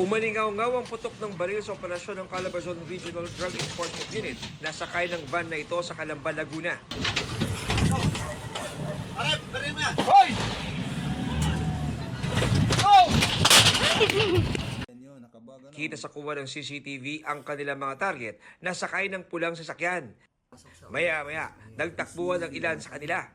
Umalingaw-ngaw ang putok ng baril sa operasyon ng Calabarzon Regional Drug Enforcement Unit na sakay ng van na ito sa Calamba, Laguna. Kita sa kuha ng CCTV ang kanilang mga target na sakay ng pulang sasakyan. Maya-maya, nagtakbuhan ang ilan sa kanila,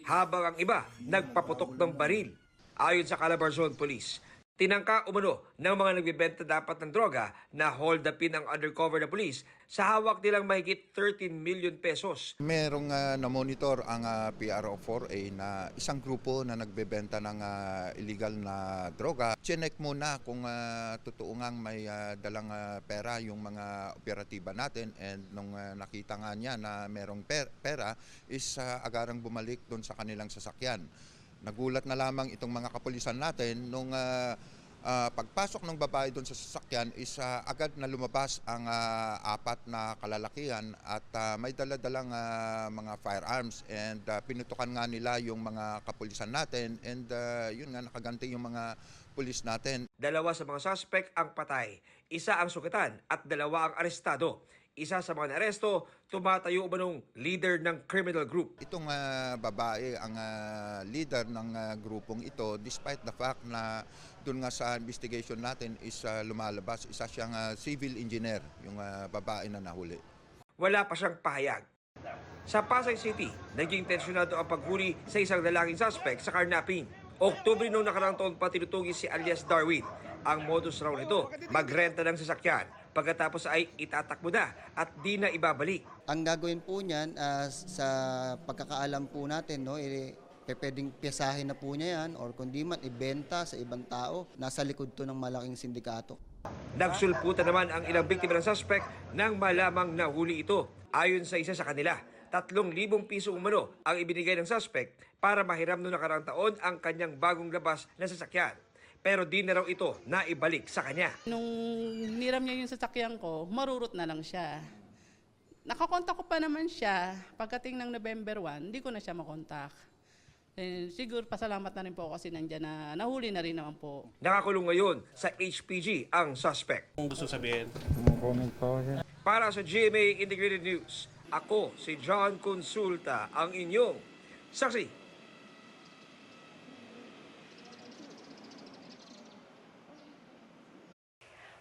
habang ang iba nagpaputok ng baril. Ayon sa Calabarzon Police, tinangka umano ng mga nagbibenta dapat ng droga na hold upin ang undercover na police sa hawak nilang mahigit 13 million pesos. Merong na-monitor ang PRO4A na isang grupo na nagbebenta ng illegal na droga. Chinek muna kung totoo ngang may dalang pera yung mga operatiba natin, and nung nakita nga niya na merong pera is agarang bumalik doon sa kanilang sasakyan. Nagulat na lamang itong mga kapulisan natin nung pagpasok ng babae doon sa sasakyan is agad na lumabas ang apat na kalalakihan at may dala-dalang mga firearms, and pinutukan nga nila yung mga kapulisan natin, and yun nga, nakaganti yung mga pulis natin. Dalawa sa mga suspect ang patay, isa ang sugatan at dalawa ang arestado. Isa sa mga naresto, tumatayo umanong leader ng criminal group. Itong babae ang leader ng grupong ito, despite the fact na doon nga sa investigation natin is lumalabas, isa siyang civil engineer, yung babae na nahuli. Wala pa siyang pahayag. Sa Pasay City, naging tensyonado ang paghuli sa isang lalaking suspect sa carnapping. Oktubre noong nakaraang taon pa tinutugis si alias Darwin. Ang modus raw nito, magrenta ng sasakyan, pagkatapos ay itatakbo na at di na ibabalik. Ang gagawin po niyan, sa pagkakaalam po natin, no, pwedeng piyasahin na po niya yan, or kundi man ibenta sa ibang tao. Nasa likod to ng malaking sindikato. Nagsulputan naman ang ilang biktima ng suspect nang malamang nahuli ito. Ayon sa isa sa kanila, 3,000 piso umano ang ibinigay ng suspect para mahiram noong nakaraang taon ang kanyang bagong labas na sasakyan. Pero di na raw ito naibalik sa kanya. Nung niram niya yung sasakyan ko, marurot na lang siya. Nakakontak ko pa naman siya. Pagdating ng November 1, hindi ko na siya makontak. Siguro pasalamat na rin po kasi nandiyan na nahuli na rin naman po. Nakakulong ngayon sa HPG ang suspect. Kung gusto sabihin? Para sa GMA Integrated News, ako si John Consulta, ang inyong saksi.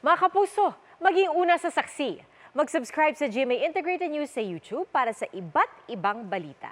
Mga kapuso, maging una sa saksi. Mag-subscribe sa GMA Integrated News sa YouTube para sa iba't ibang balita.